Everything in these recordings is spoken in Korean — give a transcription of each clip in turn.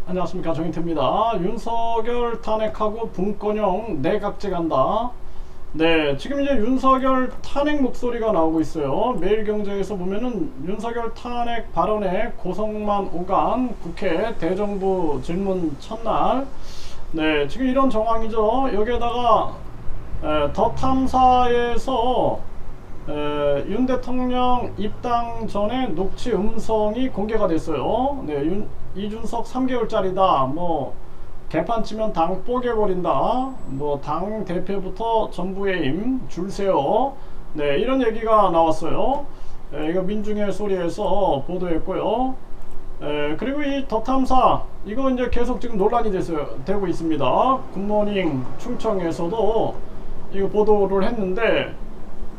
안녕하십니까, 정인태입니다. 윤석열 탄핵하고 분권형 내각제 간다. 네, 지금 이제 윤석열 탄핵 목소리가 나오고 있어요. 매일경제에서 보면은 윤석열 탄핵 발언에 고성만 오간 국회 대정부 질문 첫날. 네, 지금 이런 정황이죠. 여기에다가 더 탐사에서 윤 대통령 입당 전에 녹취 음성이 공개가 됐어요. 네, 이준석 3개월짜리다. 뭐 개판 치면 당 뽀개버린다. 뭐 당 대표부터 전부의 힘 줄세요. 네, 이런 얘기가 나왔어요. 이거 민중의 소리에서 보도했고요. 그리고 이 더 탐사 이거 이제 계속 지금 논란이 되고 있습니다. 굿모닝 충청에서도 이거 보도를 했는데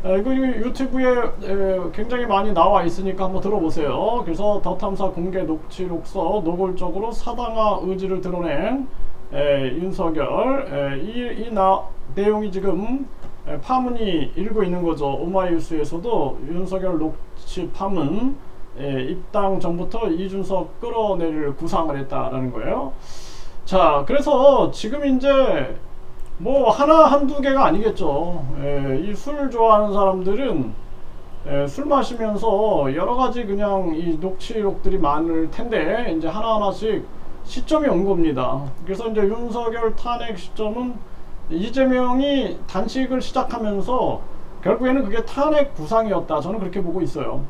이거 유튜브에 굉장히 많이 나와 있으니까 한번 들어보세요. 그래서 더 탐사 공개 녹취록서 노골적으로 사당화 의지를 드러낸 윤석열, 내용이 지금 파문이 일고 있는 거죠. 오마이뉴스에서도 윤석열 녹취 파문, 입당 전부터 이준석 끌어내릴 구상을 했다라는 거예요. 자, 그래서 지금 이제 뭐 하나 한두 개가 아니겠죠. 이 술 좋아하는 사람들은 술 마시면서 여러 가지 그냥 이 녹취록들이 많을 텐데 이제 하나하나씩 시점이 온 겁니다. 그래서 이제 윤석열 탄핵 시점은 이재명이 단식을 시작하면서 결국에는 그게 탄핵 구상이었다. 저는 그렇게 보고 있어요.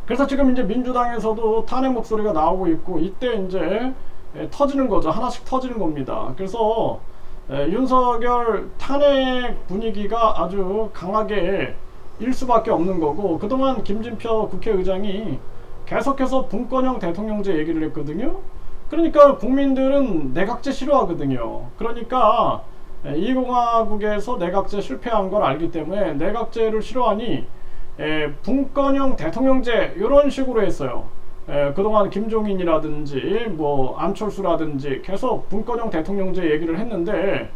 그래서 지금 이제 민주당에서도 탄핵 목소리가 나오고 있고 이때 이제 터지는 거죠. 하나씩 터지는 겁니다. 그래서 윤석열 탄핵 분위기가 아주 강하게 일 수밖에 없는 거고, 그동안 김진표 국회의장이 계속해서 분권형 대통령제 얘기를 했거든요. 그러니까 국민들은 내각제 싫어하거든요. 그러니까 이 공화국에서 내각제 실패한 걸 알기 때문에 내각제를 싫어하니 분권형 대통령제 이런 식으로 했어요. 그동안 김종인이라든지 뭐 안철수라든지 계속 분권형 대통령제 얘기를 했는데,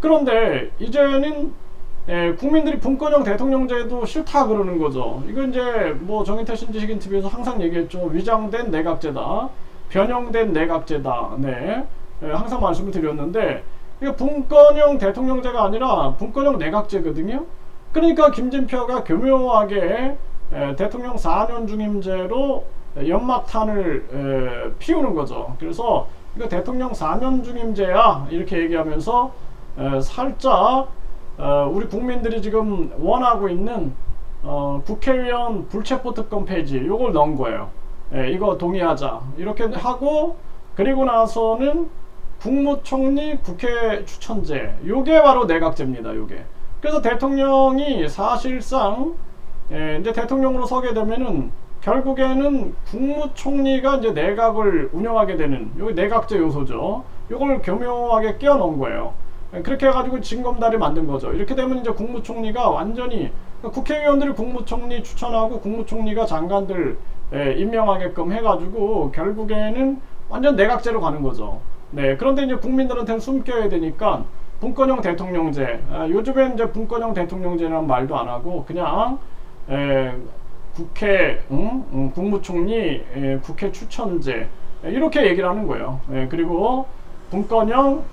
그런데 이제는 국민들이 분권형 대통령제도 싫다 그러는 거죠. 이거 이제 뭐 정인태 신지식인 TV에서 항상 얘기했죠. 위장된 내각제다, 변형된 내각제다. 네, 항상 말씀을 드렸는데 이거 분권형 대통령제가 아니라 분권형 내각제거든요. 그러니까 김진표가 교묘하게 대통령 4년 중임제로 연막탄을 피우는 거죠. 그래서 이거 대통령 4년 중임제야 이렇게 얘기하면서 살짝 우리 국민들이 지금 원하고 있는 국회의원 불체포 특권 폐지 요걸 넣은 거예요. 이거 동의하자 이렇게 하고, 그리고 나서는 국무총리 국회 추천제, 요게 바로 내각제입니다. 요게. 그래서 대통령이 사실상 이제 대통령으로 서게 되면은 결국에는 국무총리가 이제 내각을 운영하게 되는 요 내각제 요소죠. 요걸 교묘하게 끼워 넣은 거예요. 그렇게 해가지고 징검다리 만든 거죠. 이렇게 되면 이제 국무총리가 완전히 국회의원들이 국무총리 추천하고 국무총리가 장관들 임명하게끔 해가지고 결국에는 완전 내각제로 가는 거죠. 네, 그런데 이제 국민들한테는 숨겨야 되니까 분권형 대통령제, 요즘엔 이제 분권형 대통령제라는 말도 안 하고 그냥 국회, 국무총리, 국회 추천제 이렇게 얘기를 하는 거예요. 그리고 분권형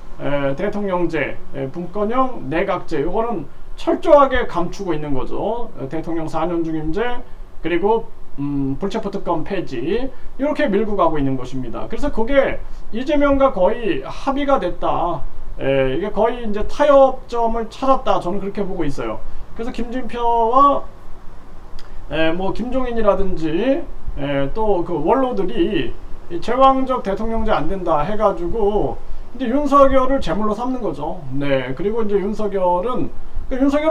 대통령제, 분권형 내각제 요거는 철저하게 감추고 있는 거죠. 대통령 4년 중임제, 그리고 불체포 특권 폐지 이렇게 밀고 가고 있는 것입니다. 그래서 그게 이재명과 거의 합의가 됐다. 이게 거의 이제 타협점을 찾았다. 저는 그렇게 보고 있어요. 그래서 김진표와 뭐 김종인이라든지 또 그 원로들이 제왕적 대통령제 안 된다 해가지고 이제 윤석열을 제물로 삼는 거죠. 네, 그리고 이제 윤석열은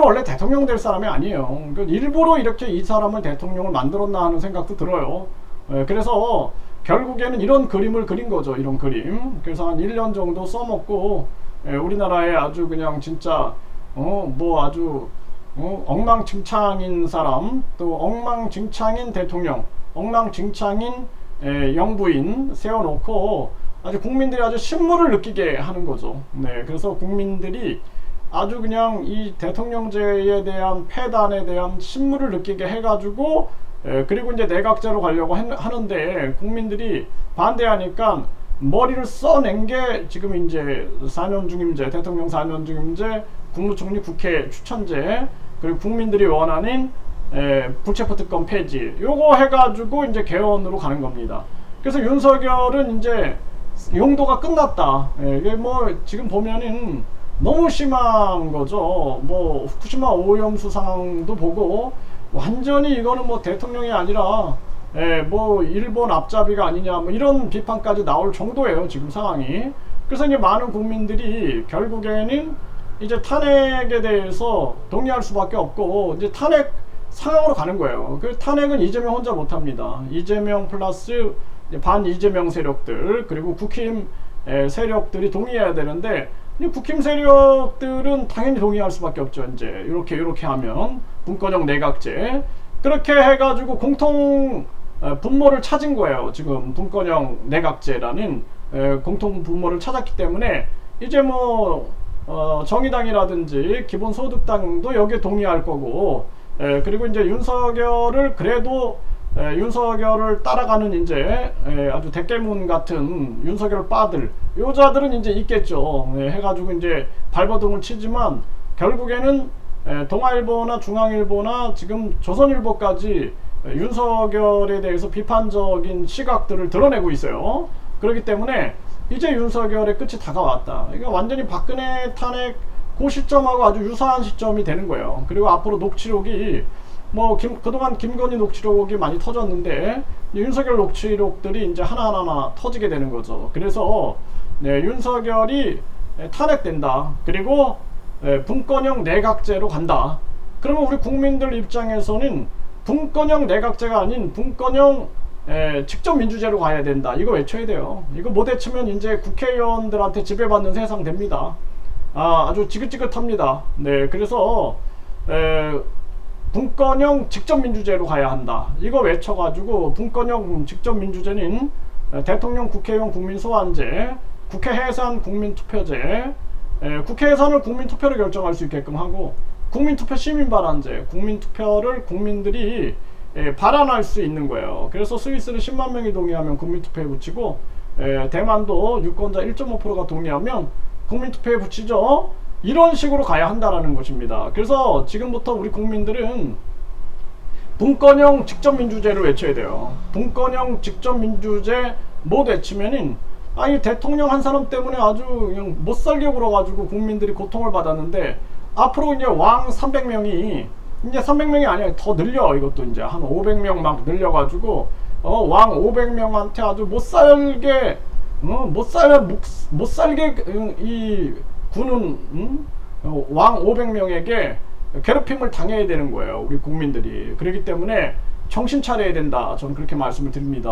원래 대통령 될 사람이 아니에요. 그러니까 일부러 이렇게 이 사람을 대통령을 만들었나 하는 생각도 들어요. 그래서 결국에는 이런 그림을 그린 거죠. 이런 그림. 그래서 한 1년 정도 써먹고 우리나라에 아주 그냥 진짜 뭐 아주 엉망진창인 사람, 또 엉망진창인 대통령, 엉망진창인 영부인 세워놓고 아주 국민들이 아주 신물을 느끼게 하는 거죠. 네, 그래서 국민들이 아주 그냥 이 대통령제에 대한 폐단에 대한 신물을 느끼게 해가지고 그리고 이제 내각제로 가려고 하는데 국민들이 반대하니까 머리를 써낸 게 지금 이제 4년 중임제, 대통령 4년 중임제, 국무총리 국회 추천제, 그리고 국민들이 원하는 불체포 특권 폐지, 요거 해가지고 이제 개헌으로 가는 겁니다. 그래서 윤석열은 이제 용도가 끝났다. 이게 뭐 지금 보면은 너무 심한 거죠. 뭐 후쿠시마 오염수 상황도 보고 완전히 이거는 뭐 대통령이 아니라 뭐 일본 앞잡이가 아니냐 뭐 이런 비판까지 나올 정도예요 지금 상황이. 그래서 이제 많은 국민들이 결국에는 이제 탄핵에 대해서 동의할 수밖에 없고 이제 탄핵 상황으로 가는 거예요. 그 탄핵은 이재명 혼자 못합니다. 이재명 플러스 반 이재명 세력들 그리고 국힘 세력들이 동의해야 되는데 국힘 세력들은 당연히 동의할 수밖에 없죠. 이제 이렇게 하면 분권형 내각제 그렇게 해가지고 공통 분모를 찾은 거예요. 지금 분권형 내각제라는 공통 분모를 찾았기 때문에 이제 뭐 정의당이라든지 기본소득당도 여기에 동의할 거고 그리고 이제 윤석열을 그래도 윤석열을 따라가는 이제 아주 대깨문 같은 윤석열 빠들 요자들은 이제 있겠죠. 해가지고 이제 발버둥을 치지만 결국에는 동아일보나 중앙일보나 지금 조선일보까지 윤석열에 대해서 비판적인 시각들을 드러내고 있어요. 그렇기 때문에 이제 윤석열의 끝이 다가왔다. 이게 완전히 박근혜 탄핵 그 시점하고 아주 유사한 시점이 되는 거예요. 그리고 앞으로 녹취록이 뭐 그동안 김건희 녹취록이 많이 터졌는데 윤석열 녹취록들이 이제 하나하나 터지게 되는 거죠. 그래서 윤석열이 탄핵된다. 그리고 분권형 내각제로 간다. 그러면 우리 국민들 입장에서는 분권형 내각제가 아닌 분권형 직접 민주제로 가야 된다. 이거 외쳐야 돼요. 이거 못 외치면 이제 국회의원들한테 지배받는 세상 됩니다. 아주 지긋지긋합니다. 네, 그래서 분권형 직접 민주제로 가야 한다. 이거 외쳐가지고 분권형 직접 민주제는 대통령, 국회의원, 국민소환제, 국회 해산, 국민투표제, 국회 해산을 국민투표로 결정할 수 있게끔 하고 국민투표 시민발언제, 국민투표를 국민들이 발언할 수 있는 거예요. 그래서 스위스는 10만 명이 동의하면 국민투표에 붙이고 대만도 유권자 1.5%가 동의하면 국민투표에 붙이죠. 이런 식으로 가야 한다라는 것입니다. 그래서 지금부터 우리 국민들은 분권형 직접민주제를 외쳐야 돼요. 분권형 직접민주제 못 외치면은 아니 대통령 한 사람 때문에 아주 그냥 못살게 굴어가지고 국민들이 고통을 받았는데 앞으로 이제 왕 300명이 이제 300명이 아니라 더 늘려. 이것도 이제 한 500명 막 늘려가지고 왕 500명한테 아주 못살게 이 군은 왕 500명에게 괴롭힘을 당해야 되는 거예요. 우리 국민들이. 그렇기 때문에 정신 차려야 된다. 저는 그렇게 말씀을 드립니다.